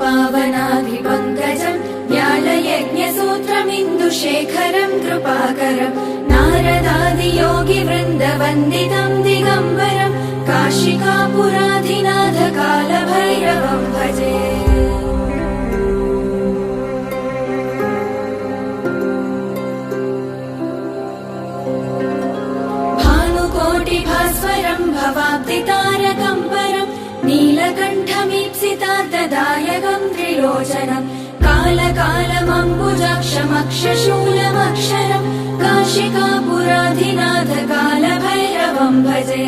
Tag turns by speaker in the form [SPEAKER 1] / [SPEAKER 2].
[SPEAKER 1] पावनाभिपङ्कजम् व्यालयज्ञसूत्रमिन्दुशेखरम् कृपाकरम् नारदादियोगिवृन्दवन्दितम् दिगम्बरम् काशिकापुराधिनाथ कालभैरवम् भजे। भानुकोटिभास्वरम् भवाब्दितारकम् परम् नीलकण्ठमीप्सितार्धदायकम् त्रिलोचनम् कालकालमम्बुजाक्षमक्षशूलमक्षरम् काशिकापुराधिनाथ कालभैरवम् भजे।